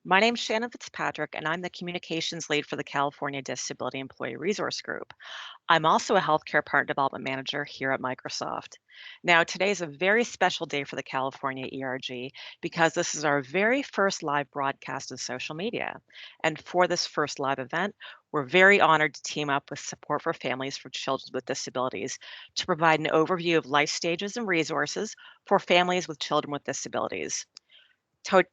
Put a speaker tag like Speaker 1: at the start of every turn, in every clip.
Speaker 1: My name's Shannon Fitzpatrick, and I'm the communications lead for the California Disability Employee Resource Group. I'm also a healthcare partner development manager here at Microsoft. Now, today is a very special day for the California ERG because this is our very first live broadcast of social media. And for this first live event, we're very honored to team up with Support for Families for Children with Disabilities to provide an overview of life stages and resources for families with children with disabilities.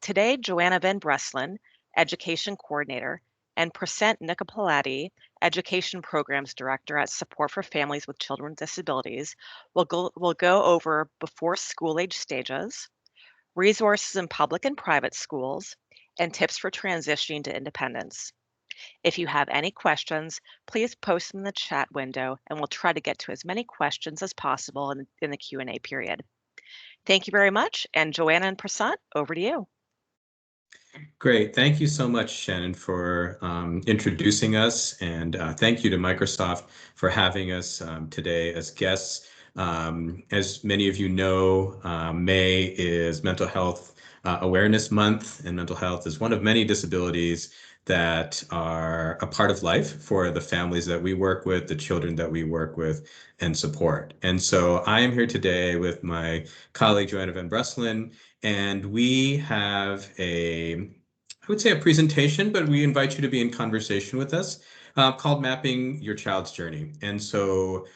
Speaker 1: Today, Joanna Van Breslin, Education Coordinator, and Prasant Nikapalati, Education Programs Director at Support for Families with Children with Disabilities, will go over before school age stages, resources in public and private schools, and tips for transitioning to independence. If you have any questions, please post them in the chat window, and we'll try to get to as many questions as possible in the Q&A period. Thank you very much, and Joanna and Prasant, over to you.
Speaker 2: Great. Thank you so much, Shannon, for introducing us. And thank you to Microsoft for having us today as guests. As many of you know, May is Mental Health Awareness Month, and mental health is one of many disabilities that are a part of life for the families that we work with, the children that we work with and support. And so I am here today with my colleague, Joanna Van Breslin, and we have I would say a presentation, but we invite you to be in conversation with us called Mapping Your Child's Journey. And so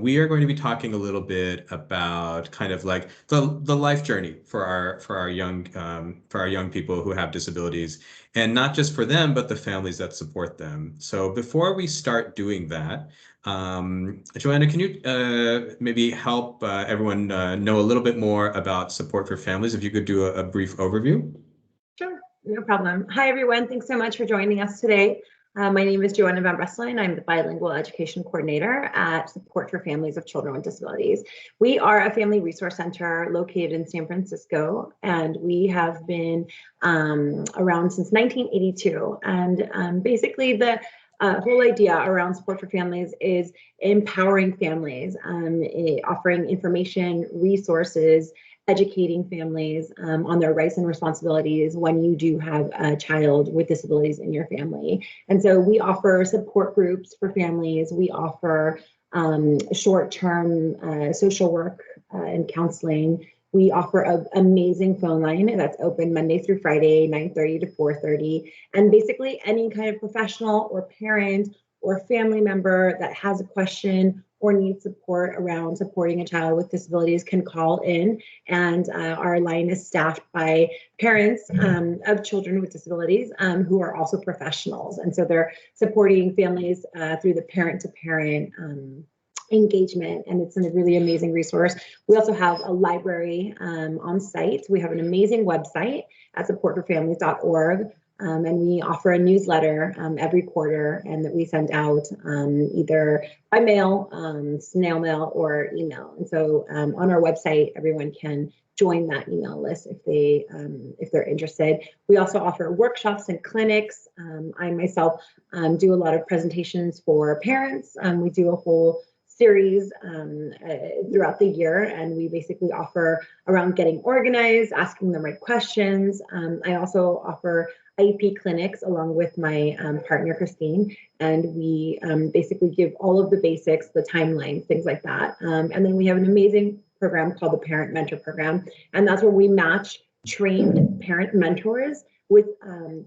Speaker 2: we are going to be talking a little bit about kind of like the life journey for our young people who have disabilities, and not just for them, but the families that support them. So before we start doing that, Joanna, can you maybe help everyone know a little bit more about Support for Families? If you could do a brief overview.
Speaker 3: Sure, no problem. Hi, everyone. Thanks so much for joining us today. My name is Joanna Van Breslin. I'm the Bilingual Education Coordinator at Support for Families of Children with Disabilities. We are a family resource center located in San Francisco, and we have been around since 1982. And basically the whole idea around Support for Families is empowering families, offering information, resources, educating families on their rights and responsibilities when you do have a child with disabilities in your family. And so we offer support groups for families. We offer short-term social work and counseling. We offer an amazing phone line that's open Monday through Friday, 9:30 to 4:30. And basically any kind of professional or parent or family member that has a question or needs support around supporting a child with disabilities can call in, and our line is staffed by parents of children with disabilities who are also professionals. And so they're supporting families through the parent-to-parent engagement, and it's a really amazing resource. We also have a library on site. We have an amazing website at supportforfamilies.org. And we offer a newsletter every quarter, and that we send out either by mail, snail mail, or email. And so on our website, everyone can join that email list if they're interested. We also offer workshops and clinics. I myself do a lot of presentations for parents. We do a whole series throughout the year, and we basically offer around getting organized, asking the right questions. I also offer IEP clinics along with my partner, Christine, and we basically give all of the basics, the timelines, things like that. And then we have an amazing program called the Parent Mentor Program, and that's where we match trained parent mentors with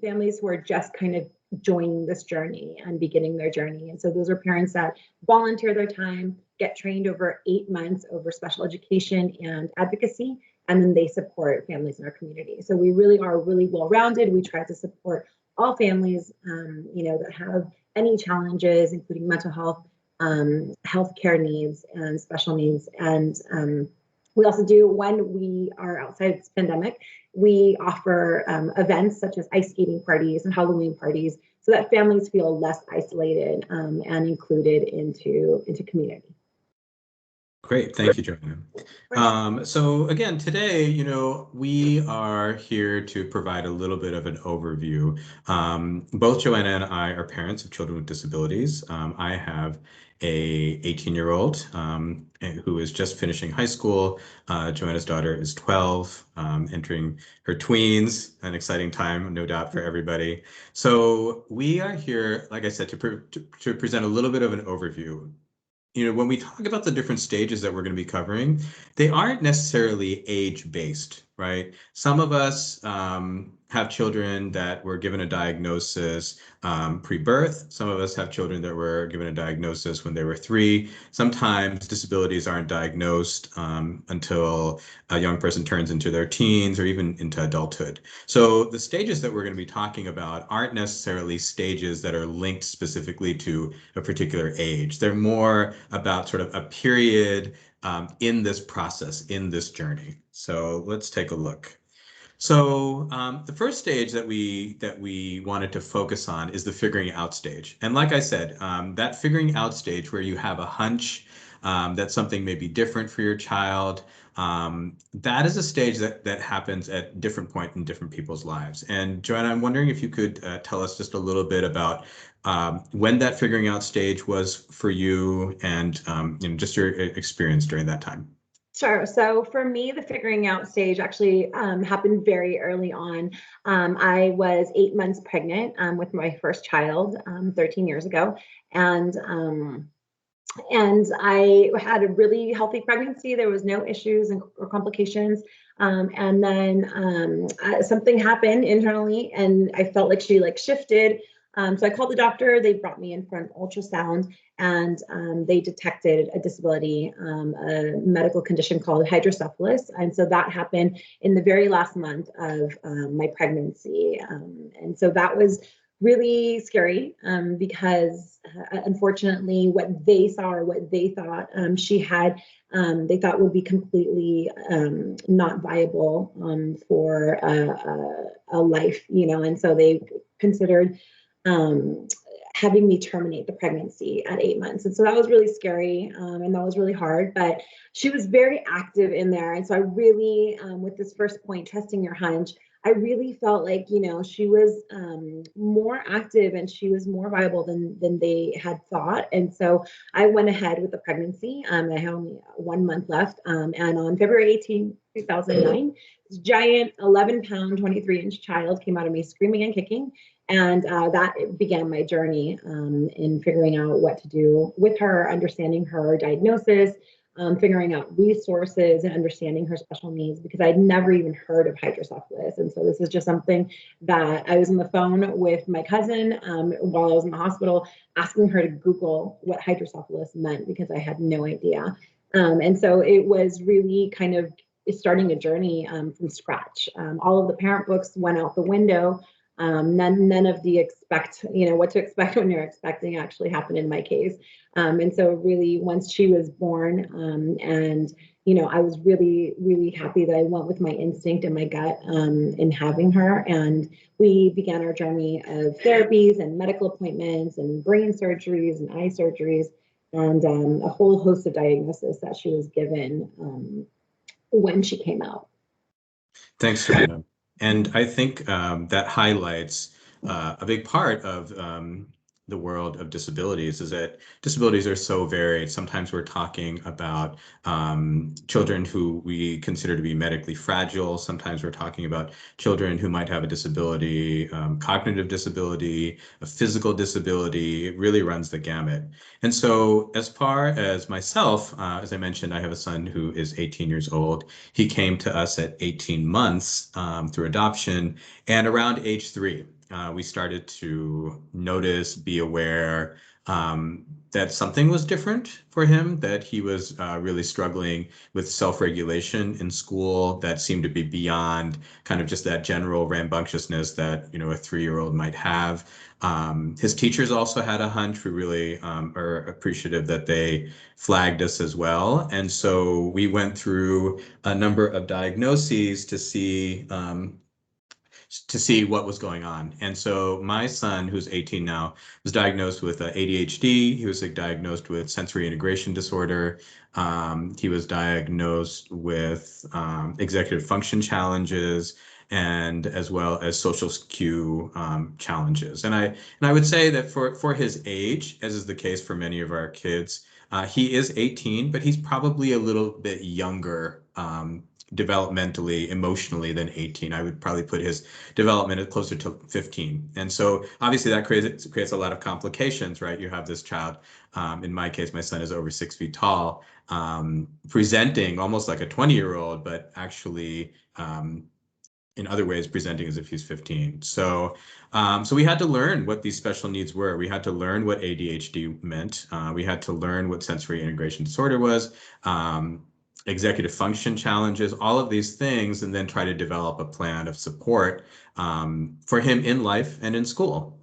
Speaker 3: families who are just kind of joining this journey and beginning their journey. And so those are parents that volunteer their time, get trained over 8 months over special education and advocacy, and then they support families in our community. So we really are really well-rounded. We try to support all families, that have any challenges, including mental health, healthcare needs, and special needs. And we also do, when we are outside this pandemic, we offer events such as ice skating parties and Halloween parties so that families feel less isolated and included into community.
Speaker 2: Great, thank you, Joanna. So again, today, we are here to provide a little bit of an overview. Both Joanna and I are parents of children with disabilities. I have a 18-year-old who is just finishing high school. Joanna's daughter is 12, entering her tweens, an exciting time, no doubt, for everybody. So we are here, like I said, to present a little bit of an overview. When we talk about the different stages that we're going to be covering, they aren't necessarily age-based, right? Some of us have children that were given a diagnosis pre-birth. Some of us have children that were given a diagnosis when they were 3. Sometimes disabilities aren't diagnosed until a young person turns into their teens or even into adulthood. So the stages that we're going to be talking about aren't necessarily stages that are linked specifically to a particular age. They're more about sort of a period in this process, in this journey. So let's take a look. So the first stage that we wanted to focus on is the figuring out stage. And like I said, that figuring out stage where you have a hunch that something may be different for your child, that is a stage that happens at different points in different people's lives. And Joanna, I'm wondering if you could tell us just a little bit about when that figuring out stage was for you and just your experience during that time.
Speaker 3: Sure. So for me, the figuring out stage actually happened very early on. I was 8 months pregnant with my first child 13 years ago. And I had a really healthy pregnancy. There was no issues or complications. And then something happened internally, and I felt like she shifted. So I called the doctor. They brought me in for an ultrasound, and they detected a disability, a medical condition called hydrocephalus. And so that happened in the very last month of my pregnancy. And so that was really scary because unfortunately what they saw or what they thought she had, they thought would be completely not viable for a life, and so they considered having me terminate the pregnancy at 8 months. And so that was really scary and that was really hard, but she was very active in there. And so I really, with this first point, trusting your hunch, I really felt like, she was more active and she was more viable than they had thought. And so I went ahead with the pregnancy. I had only 1 month left. And on February 18, 2009, this giant 11-pound, 23-inch child came out of me screaming and kicking. And that began my journey in figuring out what to do with her, understanding her diagnosis, figuring out resources and understanding her special needs, because I'd never even heard of hydrocephalus. And so this is just something that I was on the phone with my cousin while I was in the hospital, asking her to Google what hydrocephalus meant, because I had no idea. And so it was really kind of starting a journey from scratch. All of the parent books went out the window. None of the what to expect when you're expecting actually happened in my case. And so really once she was born, and I was really, really happy that I went with my instinct and my gut in having her. And we began our journey of therapies and medical appointments and brain surgeries and eye surgeries and a whole host of diagnoses that she was given when she came out.
Speaker 2: Thanks, Joanna. And I think that highlights a big part of the world of disabilities is that disabilities are so varied. Sometimes we're talking about children who we consider to be medically fragile. Sometimes we're talking about children who might have a disability, cognitive disability, a physical disability. It really runs the gamut. And so as far as myself, as I mentioned, I have a son who is 18 years old. He came to us at 18 months through adoption, and around age 3, we started to notice, be aware that something was different for him, that he was really struggling with self-regulation in school that seemed to be beyond kind of just that general rambunctiousness that, a 3-year-old might have. His teachers also had a hunch. We really are appreciative that they flagged us as well. And so we went through a number of diagnoses to see to see what was going on. And so my son, who's 18 now, was diagnosed with ADHD. He was diagnosed with sensory integration disorder. He was diagnosed with executive function challenges, and as well as social cue challenges. And I would say that for his age, as is the case for many of our kids, he is 18, but he's probably a little bit younger developmentally, emotionally than 18. I would probably put his development at closer to 15. And so obviously that creates a lot of complications, right? You have this child, in my case, my son is over 6 feet tall, presenting almost like a 20-year-old, but actually in other ways presenting as if he's 15. So we had to learn what these special needs were. We had to learn what ADHD meant. We had to learn what sensory integration disorder was, executive function challenges, all of these things, and then try to develop a plan of support for him in life and in school.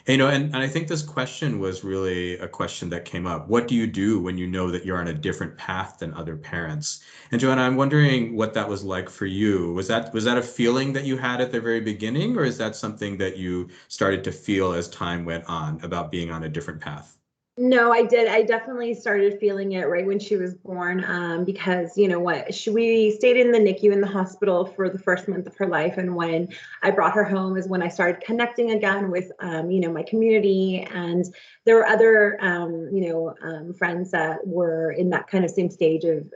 Speaker 2: And I think this question was really a question that came up. What do you do when you know that you're on a different path than other parents? And Joanna, I'm wondering what that was like for you. Was that a feeling that you had at the very beginning, or is that something that you started to feel as time went on about being on a different path?
Speaker 3: No, I did. I definitely started feeling it right when she was born, because you know what, we stayed in the NICU in the hospital for the first month of her life, and when I brought her home is when I started connecting again with, my community, and there were other, friends that were in that kind of same stage of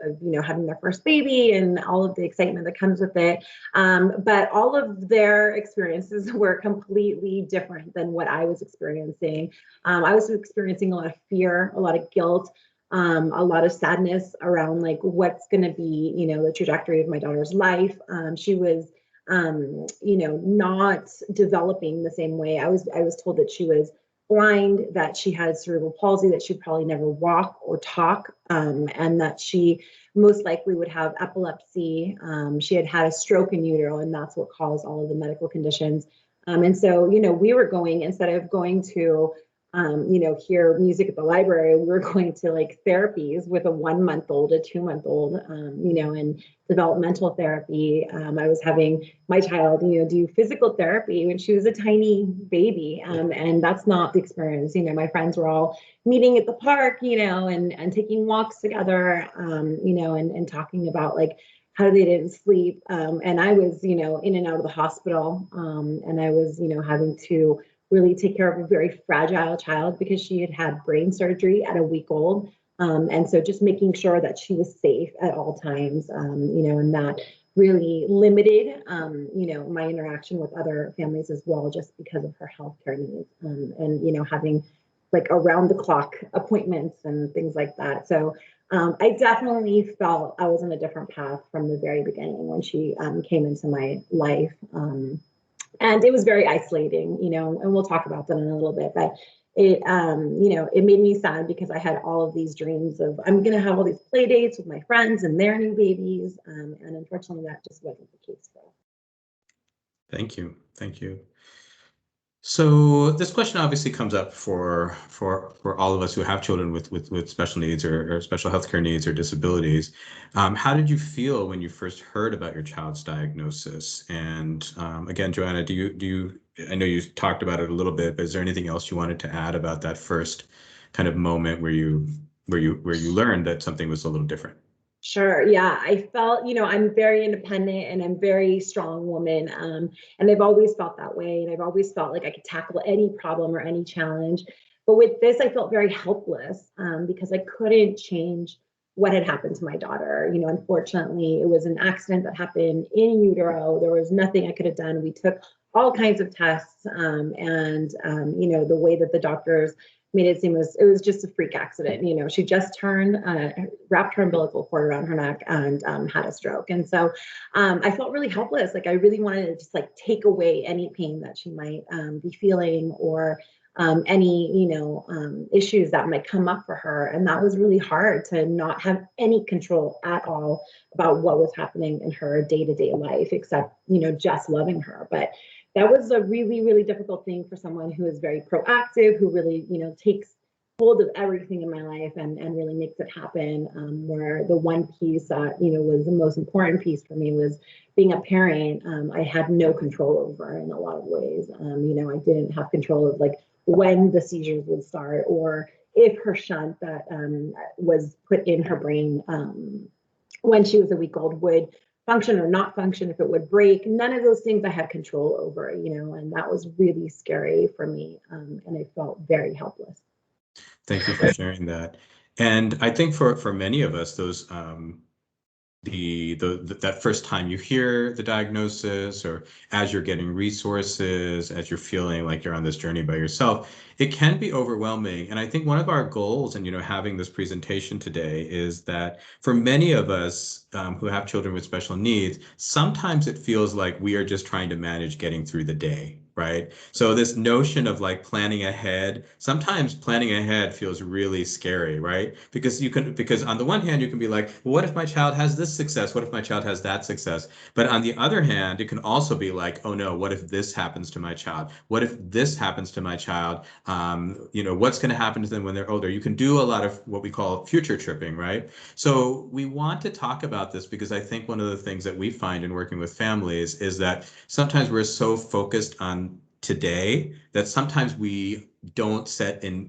Speaker 3: having their first baby and all of the excitement that comes with it. But all of their experiences were completely different than what I was experiencing. I was experiencing a lot of fear, a lot of guilt, a lot of sadness around like what's going to be, the trajectory of my daughter's life. She was, not developing the same way. I was told that she was blind, that she had cerebral palsy, that she'd probably never walk or talk, and that she most likely would have epilepsy. She had had a stroke in utero, and that's what caused all of the medical conditions. And so, we were going, instead of going to hear music at the library, we were going to like therapies with a 1-month-old, a 2-month-old, and developmental therapy. I was having my child, do physical therapy when she was a tiny baby. And that's not the experience. My friends were all meeting at the park, and taking walks together, and talking about like how they didn't sleep. And I was, in and out of the hospital. And I was, having to really take care of a very fragile child because she had had brain surgery at a week old. And so just making sure that she was safe at all times, and that really limited, my interaction with other families as well, just because of her healthcare needs, and, having like around the clock appointments and things like that. So I definitely felt I was on a different path from the very beginning when she came into my life. And it was very isolating, and we'll talk about that in a little bit, but it, it made me sad because I had all of these dreams of, I'm going to have all these play dates with my friends and their new babies. And unfortunately that just wasn't the case for us.
Speaker 2: Thank you. Thank you. So this question obviously comes up for all of us who have children with special needs or special healthcare needs or disabilities. How did you feel when you first heard about your child's diagnosis? And again, Joanna, do you? I know you talked about it a little bit, but is there anything else you wanted to add about that first kind of moment where you learned that something was a little different?
Speaker 3: Sure. Yeah. I felt, I'm very independent and I'm a very strong woman. And I've always felt that way. And I've always felt like I could tackle any problem or any challenge. But with this, I felt very helpless because I couldn't change what had happened to my daughter. Unfortunately, it was an accident that happened in utero. There was nothing I could have done. We took all kinds of tests, and the way that the doctors made it seem it was just a freak accident. She just wrapped her umbilical cord around her neck and had a stroke. And so I felt really helpless. Like I really wanted to just like take away any pain that she might be feeling, or any, issues that might come up for her. And that was really hard, to not have any control at all about what was happening in her day-to-day life, except, just loving her. But that was a really, really difficult thing for someone who is very proactive, who really, takes hold of everything in my life and really makes it happen. Where the one piece that, was the most important piece for me was being a parent. I had no control over in a lot of ways. I didn't have control of like when the seizures would start, or if her shunt that was put in her brain when she was a week old would function or not function, if it would break. None of those things I had control over, and that was really scary for me. And I felt very helpless.
Speaker 2: Thank you for sharing that. And I think for many of us, those that first time you hear the diagnosis, or as you're getting resources, as you're feeling like you're on this journey by yourself, it can be overwhelming. And I think one of our goals in having this presentation today is that for many of us who have children with special needs, sometimes it feels like we are just trying to manage getting through the day. Right. So this notion of like planning ahead, sometimes planning ahead feels really scary, right? Because on the one hand, you can be like, well, what if my child has this success? What if my child has that success? But on the other hand, it can also be like, oh no, what if this happens to my child? What if this happens to my child? What's going to happen to them when they're older? You can do a lot of what we call future tripping, right? So we want to talk about this because I think one of the things that we find in working with families is that sometimes we're so focused on today that sometimes we don't set in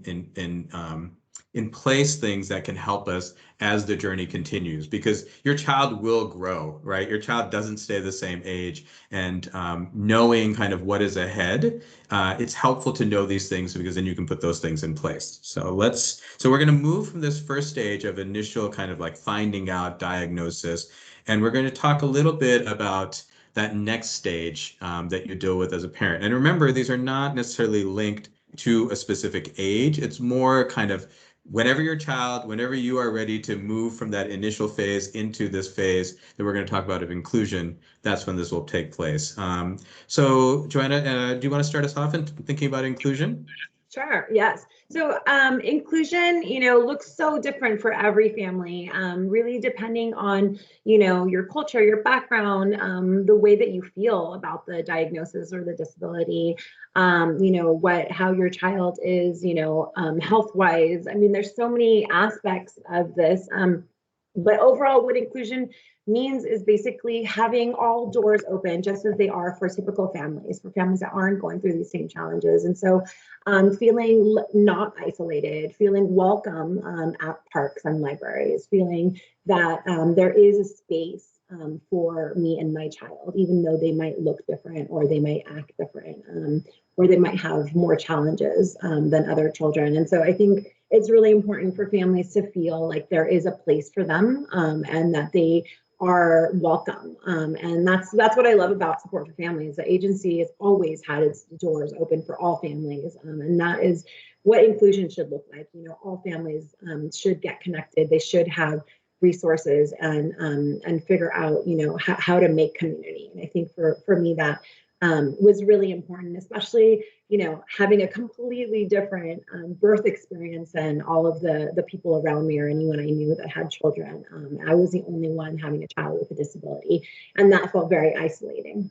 Speaker 2: place things that can help us as the journey continues, because your child will grow, right? Your child doesn't stay the same age, and knowing kind of what is ahead, it's helpful to know these things because then you can put those things in place. So we're going to move from this first stage of initial kind of like finding out diagnosis, and we're going to talk a little bit about that next stage that you deal with as a parent. And remember, these are not necessarily linked to a specific age. It's more kind of whenever you are ready to move from that initial phase into this phase that we're going to talk about of inclusion, that's when this will take place. So Joanna, do you want to start us off in thinking about inclusion?
Speaker 3: Sure. Yes. So inclusion, looks so different for every family, really depending on, your culture, your background, the way that you feel about the diagnosis or the disability, how your child is, health wise. I mean, there's so many aspects of this. But overall, what inclusion means is basically having all doors open, just as they are for typical families, for families that aren't going through these same challenges. And so feeling not isolated, feeling welcome at parks and libraries, feeling that there is a space for me and my child, even though they might look different or they might act different, or they might have more challenges than other children. And so I think it's really important for families to feel like there is a place for them and that they are welcome. And that's what I love about Support for Families. The agency has always had its doors open for all families. And that is what inclusion should look like. All families should get connected. They should have resources and figure out, how to make community. And I think for me that was really important, especially, having a completely different birth experience than all of the people around me or anyone I knew that had children. I was the only one having a child with a disability, and that felt very isolating.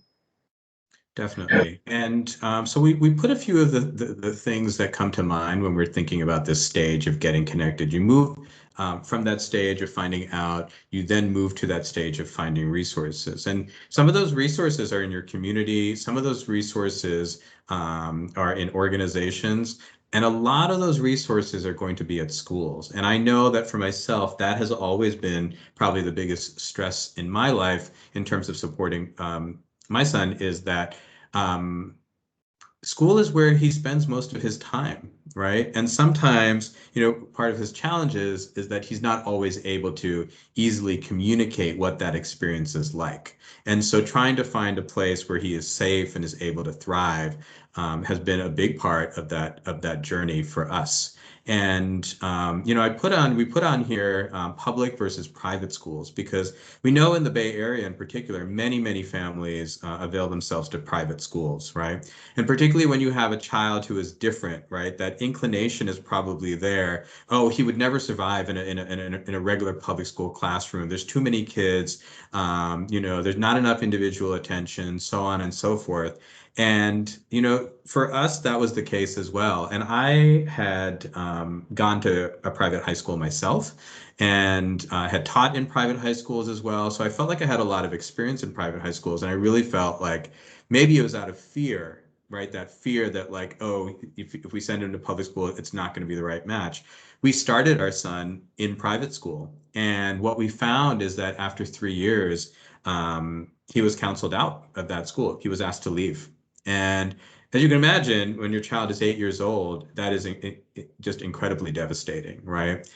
Speaker 2: Definitely. And so we put a few of the things that come to mind when we're thinking about this stage of getting connected. You move from that stage of finding out, you then move to that stage of finding resources. And some of those resources are in your community. Some of those resources are in organizations. And a lot of those resources are going to be at schools. And I know that for myself, that has always been probably the biggest stress in my life in terms of supporting my son, is that school is where he spends most of his time, right? And sometimes, part of his challenges is that he's not always able to easily communicate what that experience is like. And so trying to find a place where he is safe and is able to thrive has been a big part of that journey for us. And we put on here public versus private schools, because we know in the Bay Area in particular, many families avail themselves to private schools, right? And particularly when you have a child who is different, right? That inclination is probably there. Oh, he would never survive in a regular public school classroom. There's too many kids. There's not enough individual attention, so on and so forth. And, you know, for us, that was the case as well. And I had gone to a private high school myself and had taught in private high schools as well. So I felt like I had a lot of experience in private high schools. And I really felt like maybe it was out of fear, right? That fear that like, oh, if we send him to public school, it's not going to be the right match. We started our son in private school. And what we found is that after 3 years, he was counseled out of that school. He was asked to leave. And as you can imagine, when your child is 8 years old, that is just incredibly devastating, right?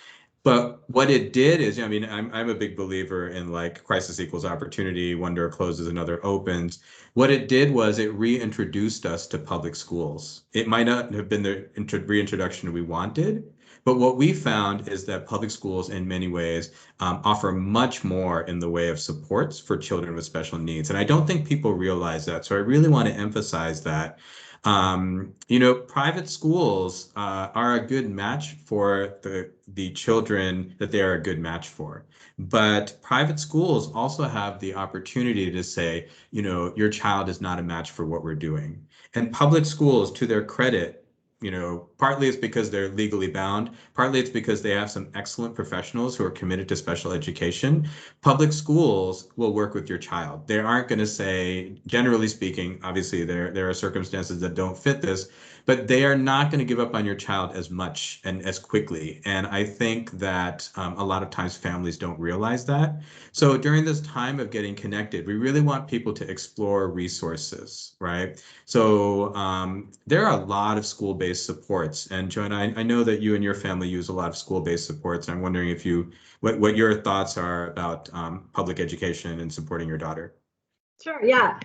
Speaker 2: But what it did is, I mean, I'm a big believer in like crisis equals opportunity. One door closes, another opens. What it did was it reintroduced us to public schools. It might not have been the reintroduction we wanted, but what we found is that public schools, in many ways, offer much more in the way of supports for children with special needs. And I don't think people realize that. So I really want to emphasize that. You know, private schools are a good match for the children that they are a good match for. But private schools also have the opportunity to say, you know, your child is not a match for what we're doing. And public schools, to their credit, you know, partly it's because they're legally bound, partly it's because they have some excellent professionals who are committed to special education. Public schools will work with your child. They aren't going to say, generally speaking, obviously there are circumstances that don't fit this, but they are not going to give up on your child as much and as quickly. And I think that a lot of times families don't realize that. So during this time of getting connected, we really want people to explore resources, right? So there are a lot of school-based supports. And Joanna, I know that you and your family use a lot of school-based supports. I'm wondering if what your thoughts are about public education and supporting your daughter.
Speaker 3: Sure, yeah.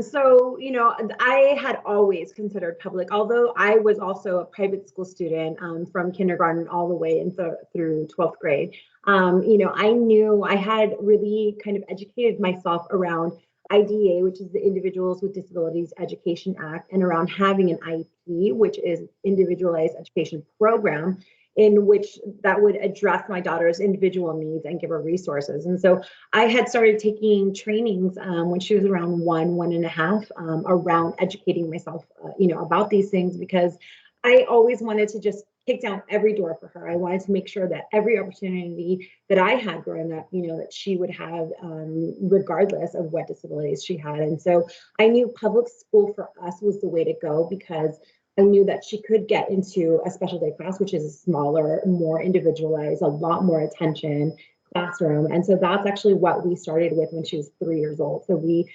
Speaker 3: So, you know, I had always considered public, although I was also a private school student from kindergarten all the way through 12th grade. You know, I knew I had really kind of educated myself around IDA, which is the Individuals with Disabilities Education Act, and around having an IEP, which is Individualized Education Program, in which that would address my daughter's individual needs and give her resources. And so I had started taking trainings when she was around 1.5, around educating myself, you know, about these things, because I always wanted to just kick down every door for her. I wanted to make sure that every opportunity that I had growing up, you know, that she would have, regardless of what disabilities she had. And so I knew public school for us was the way to go, because I knew that she could get into a special day class, which is a smaller, more individualized, a lot more attention classroom. And so that's actually what we started with when she was 3 years old. So we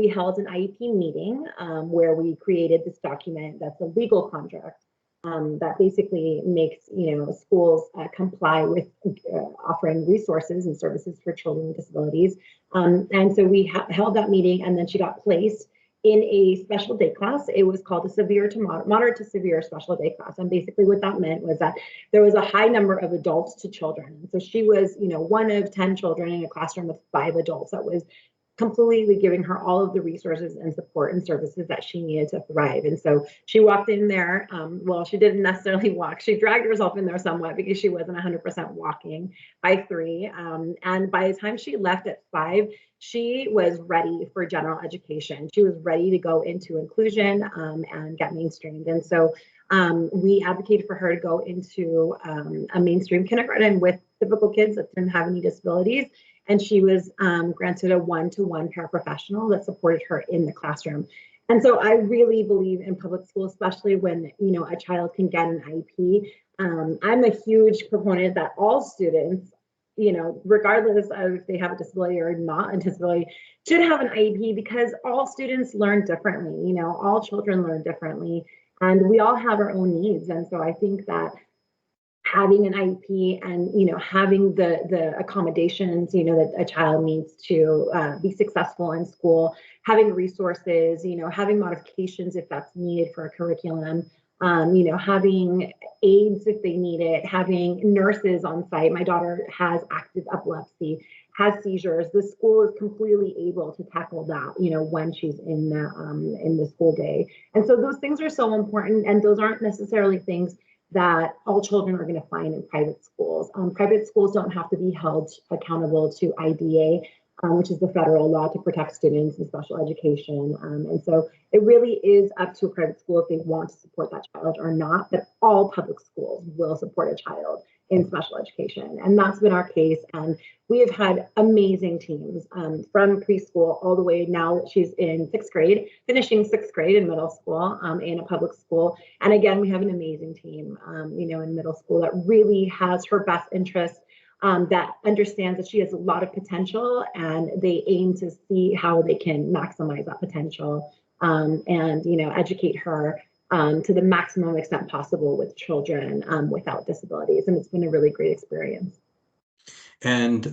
Speaker 3: held an IEP meeting where we created this document that's a legal contract that basically makes, you know, schools comply with offering resources and services for children with disabilities. And so we held that meeting, and then she got placed in a special day class. It was called a severe to moderate to severe special day class. And basically what that meant was that there was a high number of adults to children. And so she was, you know, one of 10 children in a classroom with 5 adults. That was completely giving her all of the resources and support and services that she needed to thrive. And so she walked in there. Well, she didn't necessarily walk. She dragged herself in there somewhat because she wasn't 100% walking by 3. And by the time she left at 5, she was ready for general education. She was ready to go into inclusion and get mainstreamed. And so we advocated for her to go into a mainstream kindergarten with typical kids that didn't have any disabilities. And she was granted a one-to-one paraprofessional that supported her in the classroom. And so I really believe in public school, especially when, you know, a child can get an IEP. I'm a huge proponent that all students, you know, regardless of if they have a disability or not a disability, should have an IEP, because all students learn differently. You know, all children learn differently, and we all have our own needs. And so I think that having an IEP and, you know, having the accommodations, you know, that a child needs to be successful in school, having resources, you know, having modifications if that's needed for a curriculum, you know, having aides if they need it, having nurses on site. My daughter has active epilepsy, has seizures. The school is completely able to tackle that, you know, when she's in the school day. And so those things are so important, and those aren't necessarily things that all children are going to find in private schools. Private schools don't have to be held accountable to IDA. which is the federal law to protect students in special education. And so it really is up to a private school if they want to support that child or not, but all public schools will support a child in special education. And that's been our case. And we have had amazing teams from preschool all the way now. She's in 6th grade, finishing 6th grade in middle school in a public school. And again, we have an amazing team, in middle school that really has her best interest, that understands that she has a lot of potential, and they aim to see how they can maximize that potential, and educate her to the maximum extent possible with children without disabilities. And it's been a really great experience.
Speaker 2: And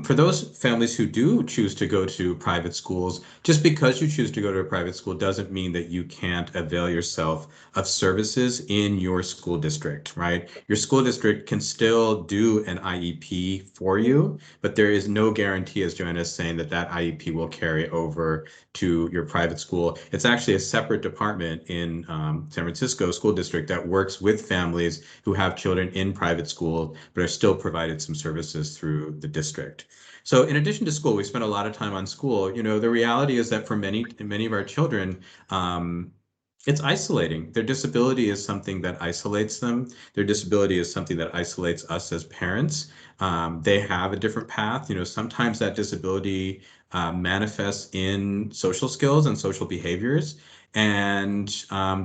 Speaker 2: for those families who do choose to go to private schools, just because you choose to go to a private school doesn't mean that you can't avail yourself of services in your school district, right? Your school district can still do an IEP for you, but there is no guarantee, as Joanna is saying, that that IEP will carry over to your private school. It's actually a separate department in San Francisco School District that works with families who have children in private school, but are still provided some services through the district. So in addition to school, we spend a lot of time on school. The reality is that for many of our children, it's isolating. Their disability is something that isolates them. Their disability is something that isolates us as parents. They have a different path. Sometimes that disability manifests in social skills and social behaviors. And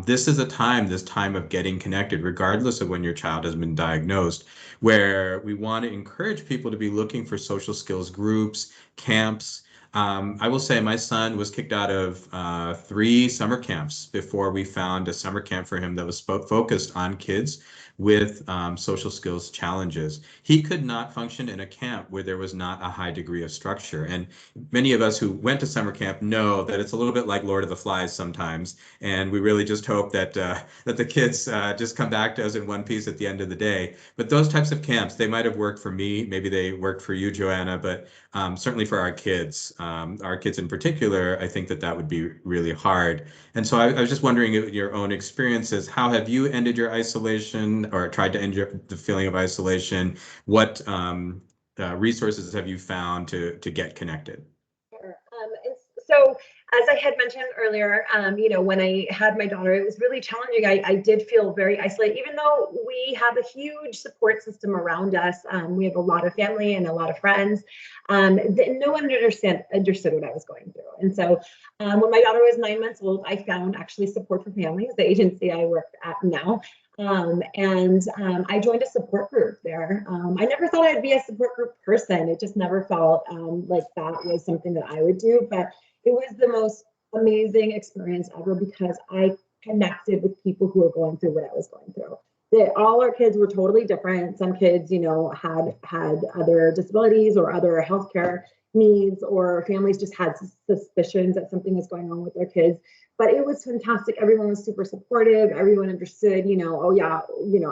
Speaker 2: this is this time of getting connected, regardless of when your child has been diagnosed, where we want to encourage people to be looking for social skills groups, camps. I will say my son was kicked out of 3 summer camps before we found a summer camp for him that was focused on kids with social skills challenges. He could not function in a camp where there was not a high degree of structure. And many of us who went to summer camp know that it's a little bit like Lord of the Flies sometimes. And we really just hope that that the kids just come back to us in one piece at the end of the day. But those types of camps, they might have worked for me. Maybe they worked for you, Joanna, but certainly for our kids in particular, I think that would be really hard. And so I was just wondering, your own experiences, how have you ended your isolation or tried to end the feeling of isolation? What resources have you found to get connected?
Speaker 3: Sure. So as I had mentioned earlier, when I had my daughter, it was really challenging. I did feel very isolated, even though we have a huge support system around us. We have a lot of family and a lot of friends. No one understood what I was going through. And so when my daughter was 9 months old, I found actually Support for Families, the agency I work at now. I joined a support group there. I never thought I'd be a support group person. It just never felt like that was something that I would do, but it was the most amazing experience ever because I connected with people who were going through what I was going through. All our kids were totally different. Some kids, had other disabilities or other healthcare needs, or families just had suspicions that something was going on with their kids. But it was fantastic. Everyone was super supportive. Everyone understood, oh yeah,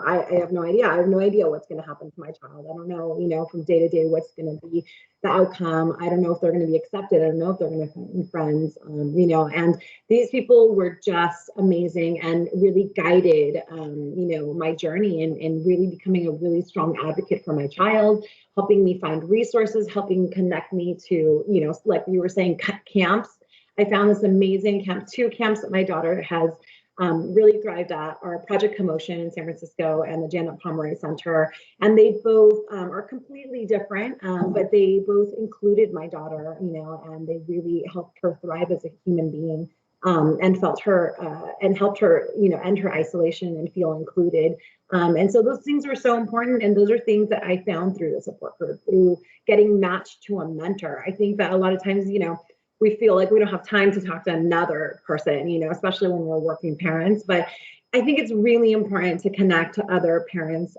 Speaker 3: I have no idea. I have no idea what's going to happen to my child. I don't know, from day to day, what's going to be the outcome. I don't know if they're going to be accepted. I don't know if they're going to find friends, and these people were just amazing and really guided, my journey and really becoming a really strong advocate for my child, helping me find resources, helping connect me to, like you were saying, camps. I found this amazing camp, 2 camps that my daughter has really thrived at are Project Commotion in San Francisco and the Janet Pomeroy Center. And they both are completely different, but they both included my daughter, and they really helped her thrive as a human being, and helped her, end her isolation and feel included. And so those things were so important. And those are things that I found through the support group, through getting matched to a mentor. I think that a lot of times, we feel like we don't have time to talk to another person, especially when we're working parents. But I think it's really important to connect to other parents,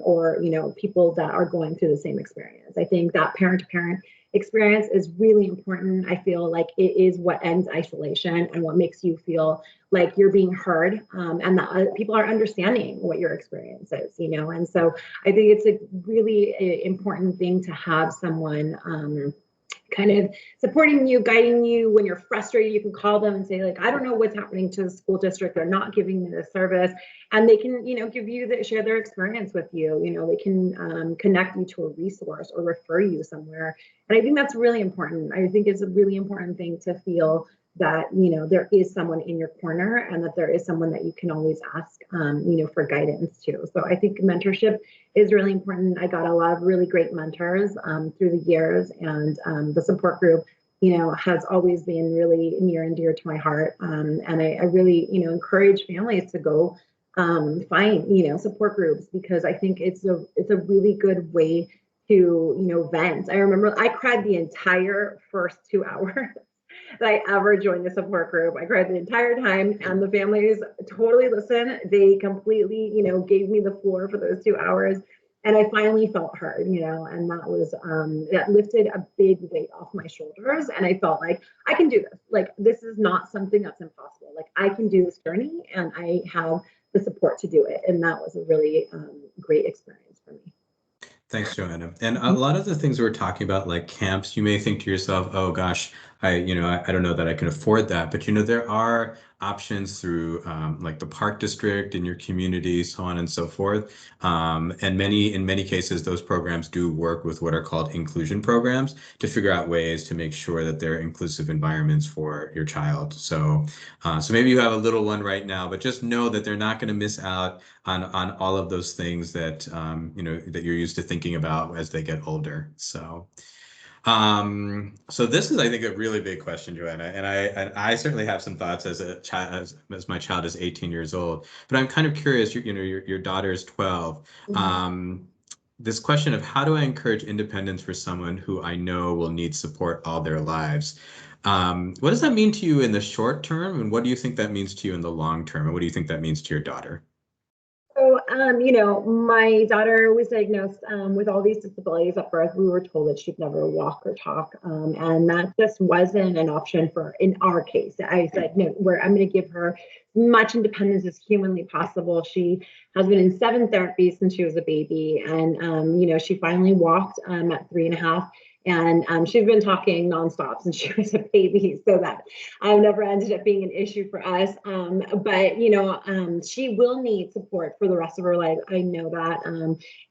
Speaker 3: or, people that are going through the same experience. I think that parent-to-parent experience is really important. I feel like it is what ends isolation and what makes you feel like you're being heard, and that people are understanding what your experience is, And so I think it's a really important thing to have someone, kind of supporting you, guiding you. When you're frustrated, you can call them and say, like, I don't know what's happening to the school district. They're not giving me the service. And they can, give you share their experience with you. They can connect you to a resource or refer you somewhere. And I think that's really important. I think it's a really important thing to feel that, there is someone in your corner and that there is someone that you can always ask, for guidance too. So I think mentorship is really important. I got a lot of really great mentors through the years, and the support group, has always been really near and dear to my heart. And I really, encourage families to go find, support groups, because I think it's a really good way to, vent. I remember I cried the entire first 2 hours that I ever joined the support group. I cried the entire time, and the families totally listened. They completely, gave me the floor for those 2 hours. And I finally felt heard, and that was, that lifted a big weight off my shoulders. And I felt like I can do this. Like, this is not something that's impossible. Like, I can do this journey, and I have the support to do it. And that was a really great experience for me.
Speaker 2: Thanks, Joanna. And a lot of the things we're talking about, like camps, you may think to yourself, oh gosh, I don't know that I can afford that. But, there are options through like the park district in your community, so on and so forth. And in many cases, those programs do work with what are called inclusion programs to figure out ways to make sure that they're inclusive environments for your child. So maybe you have a little one right now, but just know that they're not going to miss out on all of those things that that you're used to thinking about as they get older. So this is, I think, a really big question, Joanna, and I certainly have some thoughts as a child, as my child is 18 years old. But I'm kind of curious. Your daughter is 12. This question of how do I encourage independence for someone who I know will need support all their lives? What does that mean to you in the short term, and what do you think that means to you in the long term, and what do you think that means to your daughter?
Speaker 3: So, my daughter was diagnosed with all these disabilities at birth. We were told that she'd never walk or talk, and that just wasn't an option in our case. I said, no, I'm going to give her as much independence as humanly possible. She has been in 7 therapies since she was a baby, and she finally walked at 3.5. And she's been talking nonstop since she was a baby, so that never ended up being an issue for us. But she will need support for the rest of her life. I know that.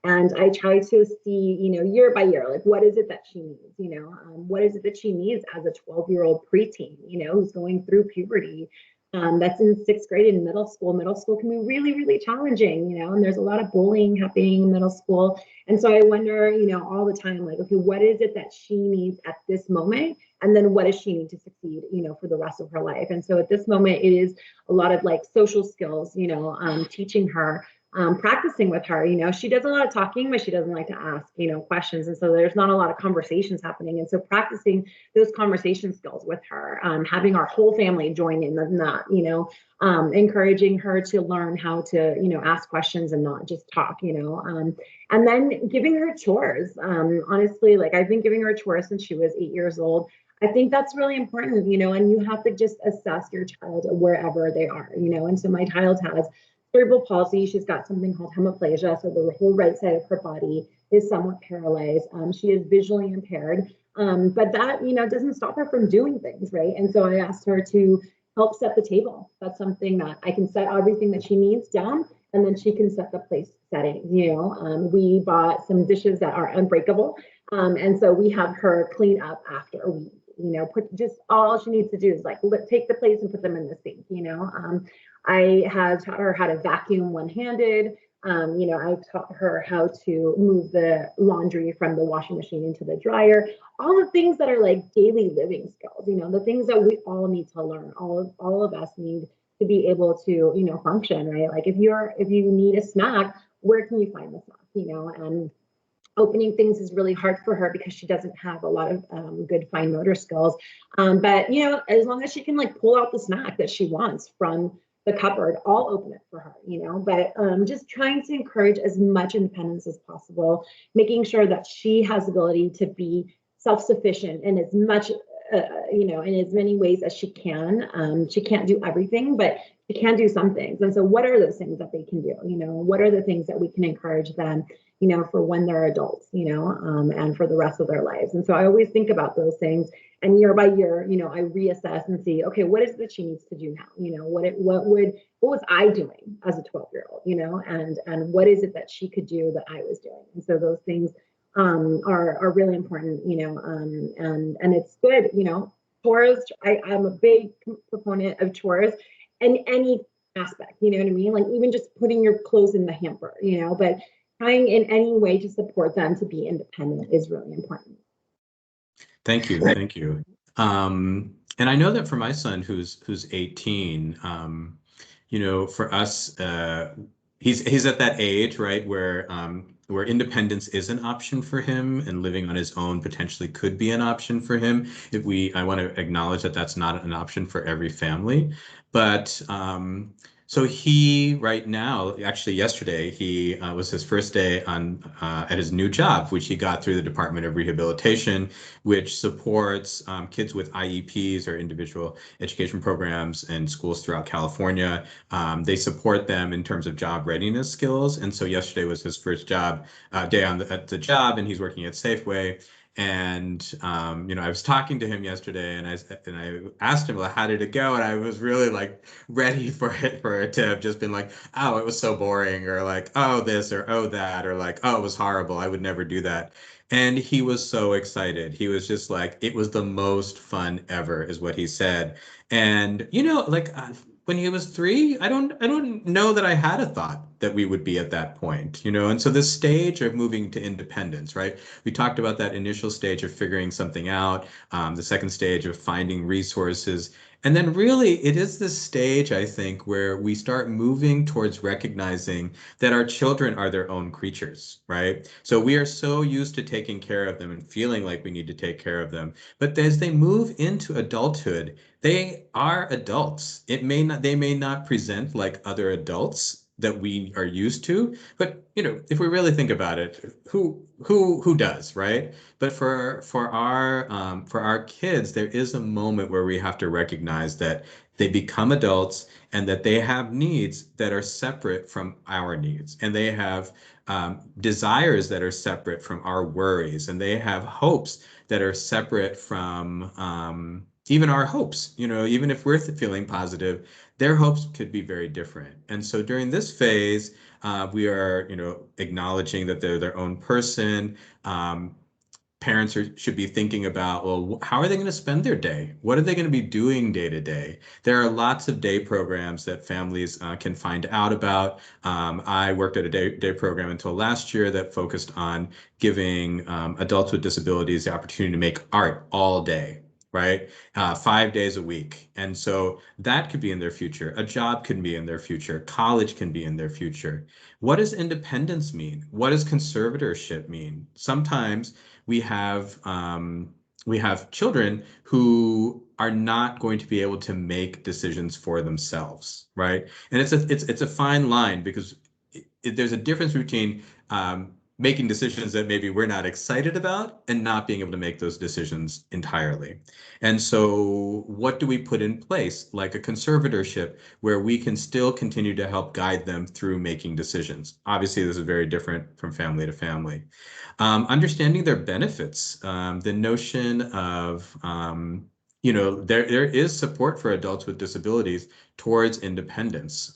Speaker 3: And I try to see, year by year, like, what is it that she needs? What is it that she needs as a 12-year-old preteen, who's going through puberty? That's in 6th grade in middle school. Middle school can be really, really challenging, and there's a lot of bullying happening in middle school. And so I wonder, all the time, like, okay, what is it that she needs at this moment? And then what does she need to succeed, for the rest of her life? And so at this moment, it is a lot of like social skills, teaching her, practicing with her. She does a lot of talking, but she doesn't like to ask, questions. And so there's not a lot of conversations happening. And so practicing those conversation skills with her, having our whole family join in that, encouraging her to learn how to, ask questions and not just talk, and then giving her chores. Honestly, like, I've been giving her chores since she was 8 years old. I think that's really important, and you have to just assess your child wherever they are, and so my child has cerebral palsy. She's got something called hemiplegia, so the whole right side of her body is somewhat paralyzed. She is visually impaired, but that, doesn't stop her from doing things, right? And so I asked her to help set the table. That's something that I can set everything that she needs down, and then she can set the place setting. We bought some dishes that are unbreakable, and so we have her clean up after we, put, just all she needs to do is like take the plates and put them in the sink. I have taught her how to vacuum one-handed. I've taught her how to move the laundry from the washing machine into the dryer. All the things that are like daily living skills, the things that we all need to learn. All of us need to be able to, function, right? Like, if you need a snack, where can you find the snack? And opening things is really hard for her because she doesn't have a lot of good fine motor skills. But as long as she can like pull out the snack that she wants from the cupboard, I'll open it for her, but just trying to encourage as much independence as possible, making sure that she has the ability to be self-sufficient in as much in as many ways as she can. She can't do everything, but she can do some things. And so what are those things that they can do? What are the things that we can encourage them, for when they're adults, and for the rest of their lives? And so I always think about those things, and year by year, I reassess and see, okay, what is it that she needs to do now? What was I doing as a 12-year-old, and what is it that she could do that I was doing? And so those things are really important, and it's good, chores. I'm a big proponent of chores in any aspect, you know what I mean? Like even just putting your clothes in the hamper, but trying in any way to support them to be independent is really important.
Speaker 2: Thank you. Thank you. And I know that for my son who's 18, for us, he's at that age, right, where independence is an option for him, and living on his own potentially could be an option for him. I want to acknowledge that that's not an option for every family, but so he right now, actually yesterday, he was his first day on at his new job, which he got through the Department of Rehabilitation, which supports kids with IEPs or individual education programs in schools throughout California. They support them in terms of job readiness skills. And so yesterday was his first day at the job, and he's working at Safeway. And I was talking to him yesterday, and I asked him, well, how did it go? And I was really like ready for it to have just been like, oh, it was so boring, or like, oh, this, or oh, that, or like, oh, it was horrible, I would never do that. And he was so excited. He was just like, it was the most fun ever, is what he said. And like when he was 3, I don't know that I had a thought that we would be at that point, And so this stage of moving to independence, right? We talked about that initial stage of figuring something out, the second stage of finding resources. And then really it is this stage, I think, where we start moving towards recognizing that our children are their own creatures, right? So we are so used to taking care of them and feeling like we need to take care of them. But as they move into adulthood, they are adults. They may not present like other adults that we are used to, but if we really think about it, who does, right? But for our kids, there is a moment where we have to recognize that they become adults and that they have needs that are separate from our needs, and they have desires that are separate from our worries, and they have hopes that are separate from even our hopes. Even if we're feeling positive, their hopes could be very different. And so during this phase, we are, acknowledging that they're their own person. Parents should be thinking about, well, how are they going to spend their day? What are they going to be doing day to day? There are lots of day programs that families can find out about. I worked at a day program until last year that focused on giving adults with disabilities the opportunity to make art all day, right? 5 days a week. And so that could be in their future. A job can be in their future. College can be in their future. What does independence mean? What does conservatorship mean? Sometimes we have children who are not going to be able to make decisions for themselves, right? And it's a fine line, because there's a difference between making decisions that maybe we're not excited about and not being able to make those decisions entirely. And so what do we put in place, like a conservatorship, where we can still continue to help guide them through making decisions? Obviously, this is very different from family to family. Understanding their benefits, the notion of, there is support for adults with disabilities towards independence,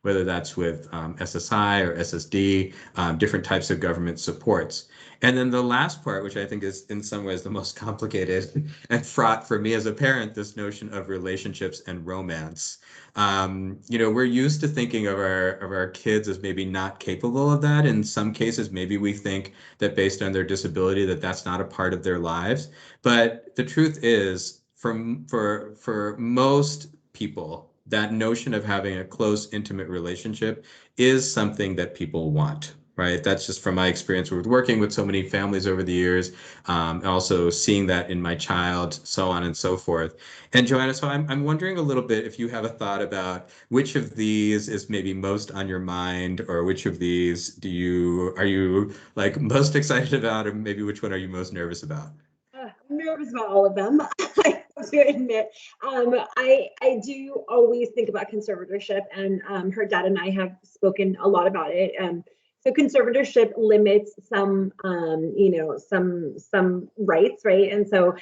Speaker 2: whether that's with SSI or SSD, different types of government supports. And then the last part, which I think is in some ways the most complicated and fraught for me as a parent, this notion of relationships and romance. We're used to thinking of our kids as maybe not capable of that. In some cases, maybe we think that based on their disability, that that's not a part of their lives. But the truth is, for most people, that notion of having a close, intimate relationship is something that people want, right? That's just from my experience with working with so many families over the years, also seeing that in my child, so on and so forth. And Joanna, so I'm wondering a little bit if you have a thought about which of these is maybe most on your mind, or which of these are you like most excited about, or maybe which one are you most nervous about?
Speaker 3: nervous about all of them. I have to admit. I do always think about conservatorship, and her dad and I have spoken a lot about it. So conservatorship limits some, some rights, right? And so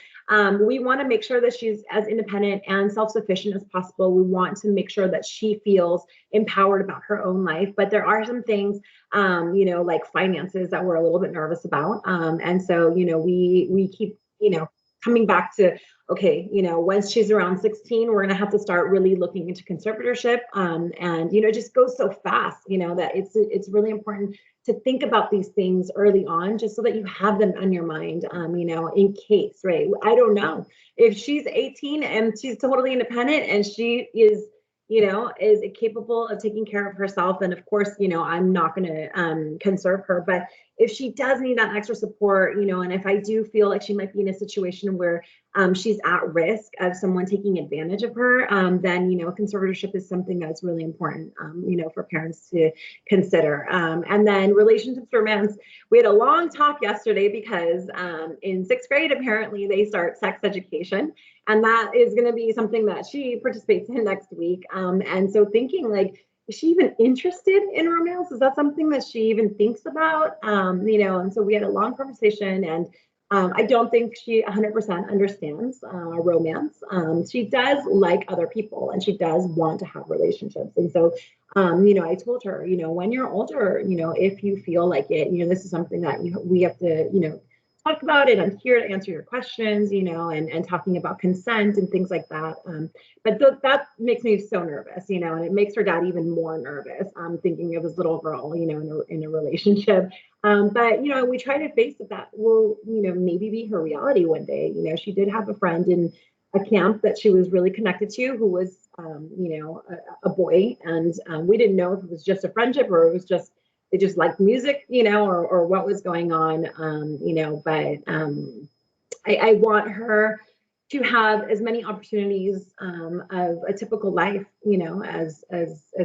Speaker 3: we want to make sure that she's as independent and self-sufficient as possible. We want to make sure that she feels empowered about her own life. But there are some things, like finances that we're a little bit nervous about. And so, we keep, coming back to, okay, once she's around 16, we're going to have to start really looking into conservatorship. And, it just goes so fast, that it's really important to think about these things early on, just so that you have them on your mind, in case, right? I don't know if she's 18 and she's totally independent and she is, is capable of taking care of herself. And of course, I'm not going to conserve her, but if she does need that extra support, and if I do feel like she might be in a situation where she's at risk of someone taking advantage of her, then, conservatorship is something that's really important, for parents to consider. And then relationships, romance. We had a long talk yesterday because in 6th grade, apparently they start sex education. And that is going to be something that she participates in next week. And so thinking like, is she even interested in romance? Is that something that she even thinks about? And so we had a long conversation, and I don't think she 100% understands romance. She does like other people, and she does want to have relationships. And so, I told her, when you're older, if you feel like it, this is something that we have to, talk about it. I'm here to answer your questions, and talking about consent and things like that. But that makes me so nervous, and it makes her dad even more nervous. Thinking of his little girl, in a relationship. But, we try to face that will, maybe be her reality one day. She did have a friend in a camp that she was really connected to who was, a boy. And we didn't know if it was just a friendship or it was just, they just liked music, or what was going on, but I want her to have as many opportunities of a typical life, as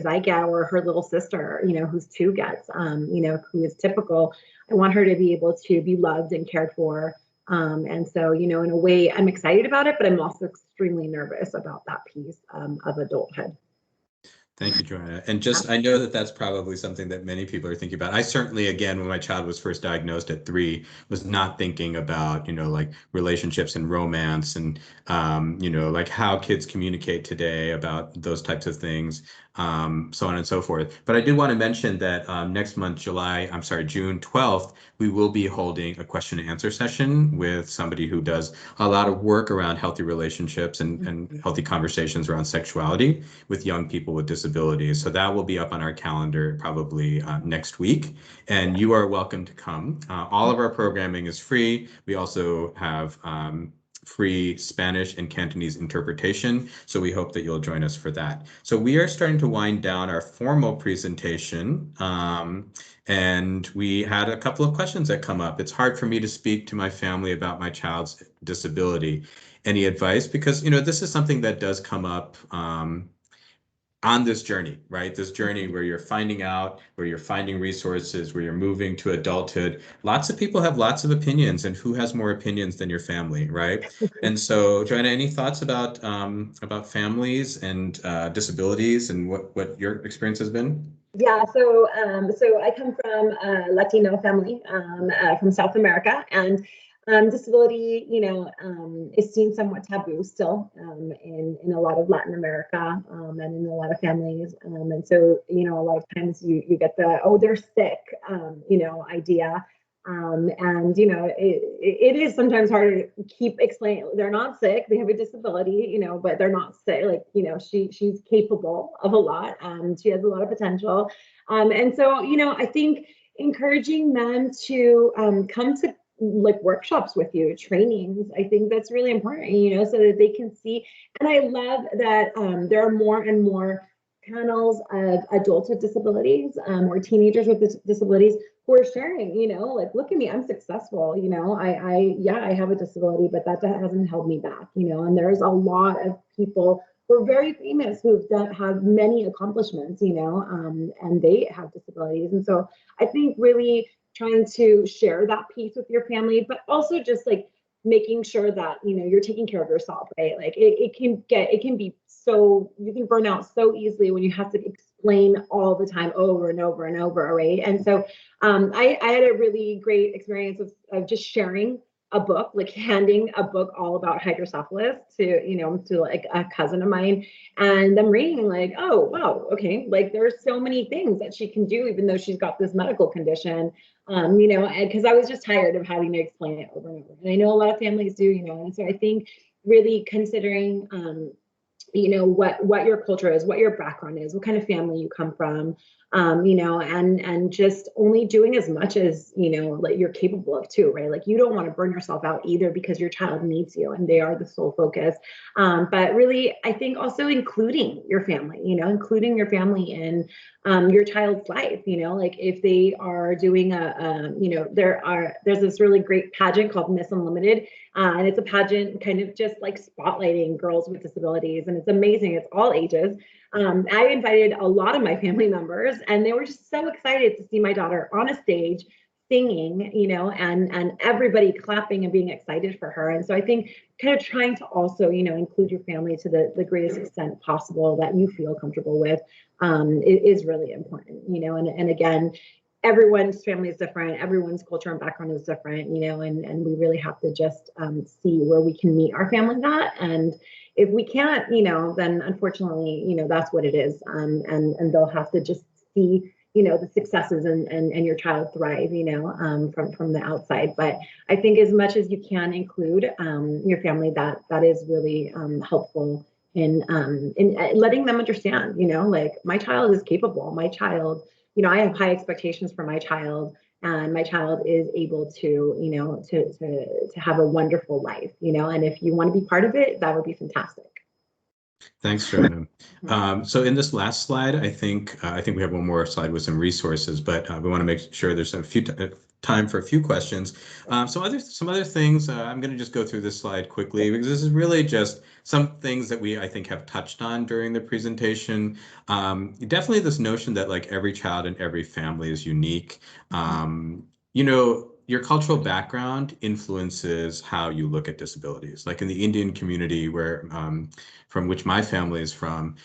Speaker 3: I get, or her little sister, who's 2 gets, who is typical. I want her to be able to be loved and cared for. And so, in a way, I'm excited about it, but I'm also extremely nervous about that piece of adulthood.
Speaker 2: Thank you, Joanna. And just, I know that that's probably something that many people are thinking about. I certainly, again, when my child was first diagnosed at 3, was not thinking about, like relationships and romance and, like how kids communicate today about those types of things, so on and so forth. But I did want to mention that next month, June 12th, we will be holding a question and answer session with somebody who does a lot of work around healthy relationships and healthy conversations around sexuality with young people with disabilities. So that will be up on our calendar probably next week, and you are welcome to come. All of our programming is free. We also have free Spanish and Cantonese interpretation, so we hope that you'll join us for that. So we are starting to wind down our formal presentation, and we had a couple of questions that come up. It's hard for me to speak to my family about my child's disability. Any advice? Because, this is something that does come up on this journey, right? This journey where you're finding out, where you're finding resources, where you're moving to adulthood. Lots of people have lots of opinions, and who has more opinions than your family, right? And so, Joanna, any thoughts about families and disabilities and what your experience has been?
Speaker 3: Yeah, so I come from a Latino family from South America, and disability, is seen somewhat taboo still in a lot of Latin America and in a lot of families. And so, a lot of times you get the, oh, they're sick, idea. And, it is sometimes hard to keep explaining, they're not sick, they have a disability, but they're not sick. Like, she's capable of a lot. She has a lot of potential. And so, I think encouraging them to come to like workshops with you, trainings, I think that's really important, so that they can see. And I love that there are more and more panels of adults with disabilities or teenagers with disabilities who are sharing, like, look at me, I'm successful, I have a disability, but that hasn't held me back, and there's a lot of people who are very famous who've have many accomplishments, and they have disabilities. And so I think really trying to share that piece with your family, but also just like making sure that, you're taking care of yourself, right? Like it can be so, you can burn out so easily when you have to explain all the time over and over and over, right? And so I had a really great experience of just sharing a book, like handing a book all about hydrocephalus to like a cousin of mine, and them reading like, oh wow, okay, like there's so many things that she can do even though she's got this medical condition. Because I was just tired of having to explain it over and over. And I know a lot of families do, and so I think really considering what your culture is, what your background is, what kind of family you come from, and just only doing as much as like you're capable of too, right? Like you don't want to burn yourself out either because your child needs you and they are the sole focus. But really, I think also including your family, including your family in your child's life, like if they are doing there's this really great pageant called Miss Unlimited, and it's a pageant kind of just like spotlighting girls with disabilities, and it's amazing. It's all ages. I invited a lot of my family members, and they were just so excited to see my daughter on a stage singing, and everybody clapping and being excited for her. And so I think kind of trying to also, include your family to the greatest extent possible that you feel comfortable with is really important, and again, everyone's family is different, everyone's culture and background is different, and we really have to just see where we can meet our family at. And if we can't, then unfortunately, that's what it is. And they'll have to just see, the successes and your child thrive, from the outside. But I think as much as you can include your family, that is really helpful in letting them understand, like my child is capable. My child, I have high expectations for my child, and my child is able to, to have a wonderful life, and if you want to be part of it, that would be fantastic.
Speaker 2: Thanks, Joanna. So in this last slide, I think we have one more slide with some resources, but we want to make sure there's a few time for a few questions. Some other things. I'm going to just go through this slide quickly because this is really just some things that I think have touched on during the presentation. Definitely this notion that like every child and every family is unique. Your cultural background influences how you look at disabilities. Like in the Indian community where from which my family is from,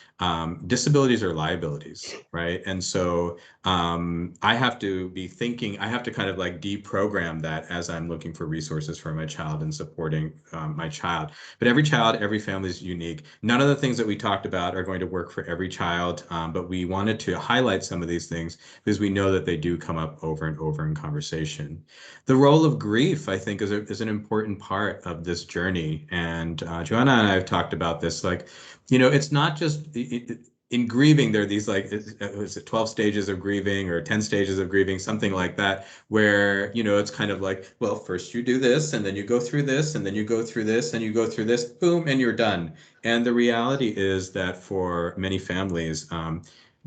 Speaker 2: disabilities are liabilities, right? And so I have to kind of like deprogram that as I'm looking for resources for my child and supporting my child. But every child, every family is unique. None of the things that we talked about are going to work for every child, but we wanted to highlight some of these things because we know that they do come up over and over in conversation. The role of grief, I think, is an important part of this journey. And Joanna and I have talked about this, like, it's not just in grieving, there are these like, is it 12 stages of grieving or 10 stages of grieving, something like that, where, it's kind of like, well, first you do this, and then you go through this, and then you go through this, and you go through this, boom, and you're done. And the reality is that for many families,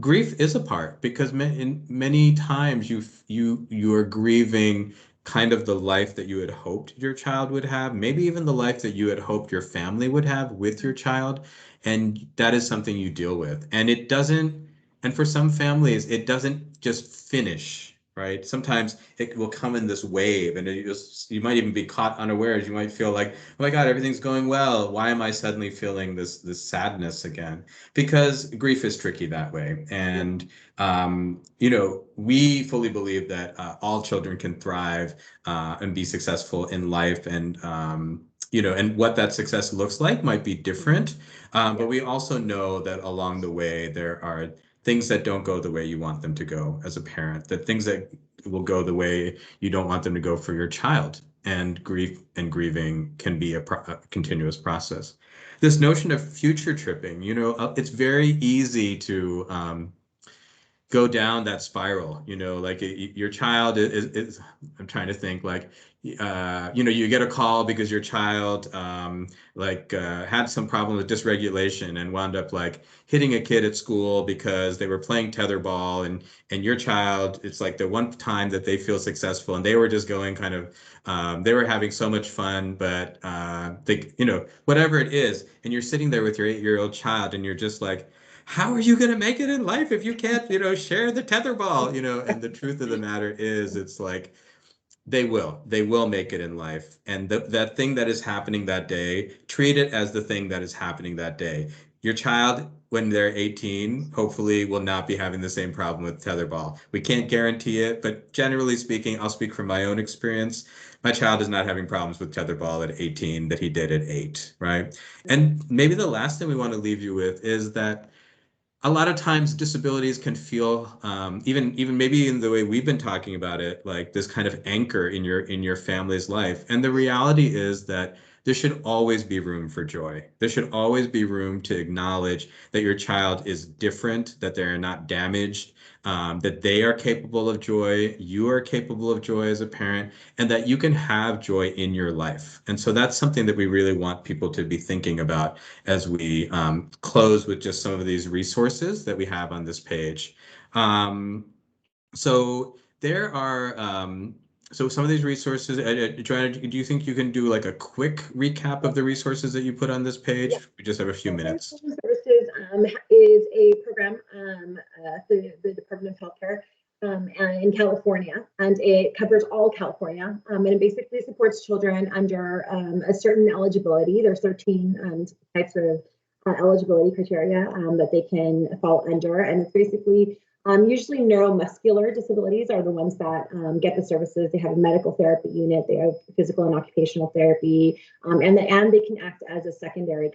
Speaker 2: grief is a part because many times you are grieving kind of the life that you had hoped your child would have, maybe even the life that you had hoped your family would have with your child. And that is something you deal with. And for some families, it doesn't just finish, right? Sometimes it will come in this wave and you might even be caught unawares. You might feel like, oh my God, everything's going well. Why am I suddenly feeling this sadness again? Because grief is tricky that way. And we fully believe that all children can thrive and be successful in life, and and what that success looks like might be different. But we also know that along the way there are things that don't go the way you want them to go as a parent, that things that will go the way you don't want them to go for your child. And grief and grieving can be a continuous process. This notion of future tripping, it's very easy to go down that spiral, like your child is I'm trying to think, like, you get a call because your child had some problem with dysregulation and wound up like hitting a kid at school because they were playing tetherball, and your child, it's like the one time that they feel successful and they were just going kind of they were having so much fun, but they, whatever it is, and you're sitting there with your 8-year-old child and you're just like, how are you going to make it in life if you can't, share the tetherball, and the truth of the matter is, it's like, They will. They will make it in life. And that thing that is happening that day, treat it as the thing that is happening that day. Your child, when they're 18, hopefully will not be having the same problem with tetherball. We can't guarantee it, but generally speaking, I'll speak from my own experience. My child is not having problems with tetherball at 18 that he did at 8, right? And maybe the last thing we want to leave you with is that a lot of times disabilities can feel even maybe in the way we've been talking about it, like this kind of anchor in your family's life. And the reality is that there should always be room for joy. There should always be room to acknowledge that your child is different, that they're not damaged, that they are capable of joy, you are capable of joy as a parent, and that you can have joy in your life. And so that's something that we really want people to be thinking about as we close with just some of these resources that we have on this page. Um, so there are so some of these resources. Joanna, do you think you can do like a quick recap of the resources that you put on this page?
Speaker 3: Yeah.
Speaker 2: We just have a few minutes.
Speaker 3: Services is a program through the Department of Healthcare in California, and it covers all California, and it basically supports children under a certain eligibility. There's 13 types of eligibility criteria that they can fall under, and it's basically usually neuromuscular disabilities are the ones that get the services. They have a medical therapy unit, they have physical and occupational therapy, and they can act as a secondary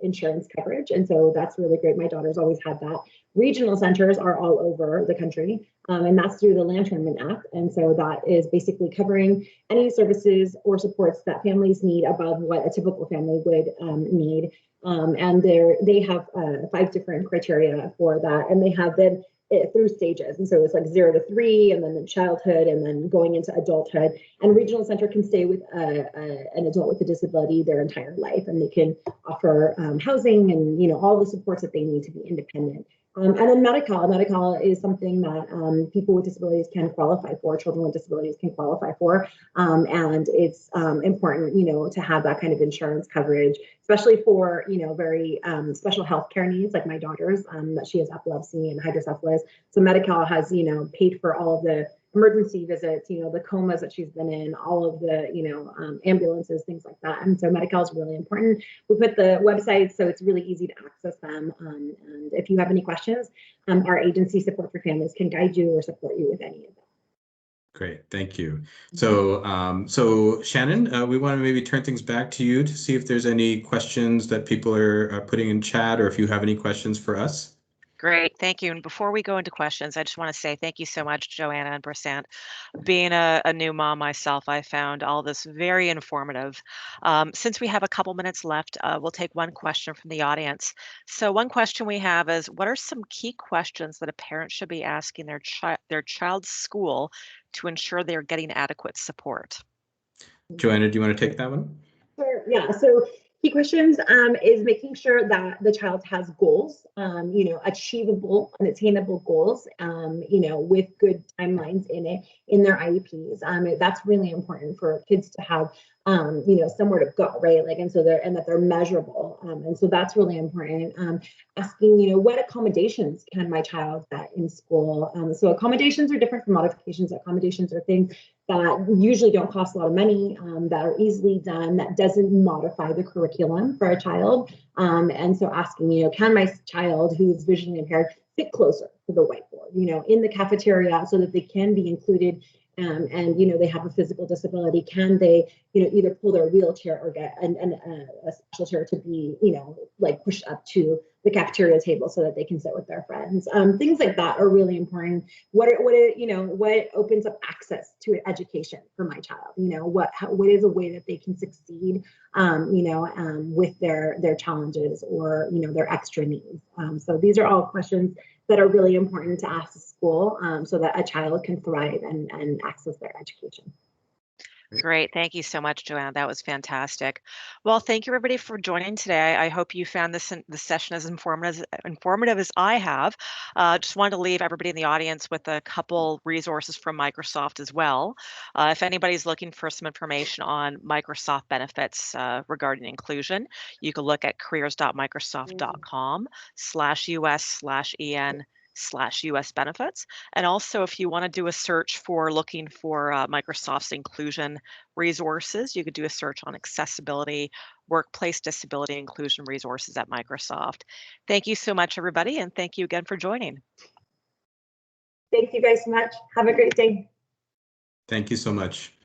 Speaker 3: insurance coverage. And so that's really great. My daughter's always had that. Regional centers are all over the country, and that's through the Lanternman app. And so that is basically covering any services or supports that families need above what a typical family would need. And they have 5 different criteria for that, and they have them through stages. And so it's like 0 to 3, and then the childhood, and then going into adulthood. And regional center can stay with an adult with a disability their entire life, and they can offer housing and all the supports that they need to be independent. And then Medi-Cal is something that people with disabilities can qualify for, children with disabilities can qualify for. And it's important, to have that kind of insurance coverage, especially for, very special healthcare needs, like my daughter's, that she has epilepsy and hydrocephalus. So Medi-Cal has, paid for all of the emergency visits, the comas that she's been in, all of the, ambulances, things like that. And so Medi-Cal is really important. We put the website so it's really easy to access them. And if you have any questions, our agency Support for Families can guide you or support you with any of that.
Speaker 2: Great, thank you. So, so Shannon, we want to maybe turn things back to you to see if there's any questions that people are putting in chat, or if you have any questions for us.
Speaker 1: Great, thank you. And before we go into questions, I just want to say thank you so much, Joanna and Brissant. Being a new mom myself, I found all this very informative. Since we have a couple minutes left, we'll take one question from the audience. So one question we have is, what are some key questions that a parent should be asking their child's school to ensure they're getting adequate support?
Speaker 2: Joanna, do you want to take that one?
Speaker 3: Sure. Yeah. So key questions is making sure that the child has goals, achievable and attainable goals, with good timelines in their IEPs. That's really important for kids to have, somewhere to go, right? Like, and so that they're measurable. And so that's really important. Asking, what accommodations can my child get in school? So accommodations are different from modifications. Accommodations are things that usually don't cost a lot of money, that are easily done, that doesn't modify the curriculum for a child. And so asking, can my child who's visually impaired sit closer to the whiteboard, in the cafeteria, so that they can be included, and they have a physical disability? Can they, either pull their wheelchair or get a special chair to be, like pushed up to the cafeteria table so that they can sit with their friends? Things like that are really important. What opens up access to education for my child? What is a way that they can succeed, with their challenges or their extra needs? So these are all questions that are really important to ask the school, so that a child can thrive and access their education.
Speaker 1: Great. Thank you so much, Joanna. That was fantastic. Well, thank you everybody for joining today. I hope you found this session as informative as I have. Just wanted to leave everybody in the audience with a couple resources from Microsoft as well. If anybody's looking for some information on Microsoft benefits regarding inclusion, you can look at careers.microsoft.com/US/EN US benefits. And also, if you want to do a search for looking for Microsoft's inclusion resources, you could do a search on accessibility, workplace disability inclusion resources at Microsoft. Thank you so much, everybody, and thank you again for joining.
Speaker 3: Thank you guys so much. Have a great day.
Speaker 2: Thank you so much.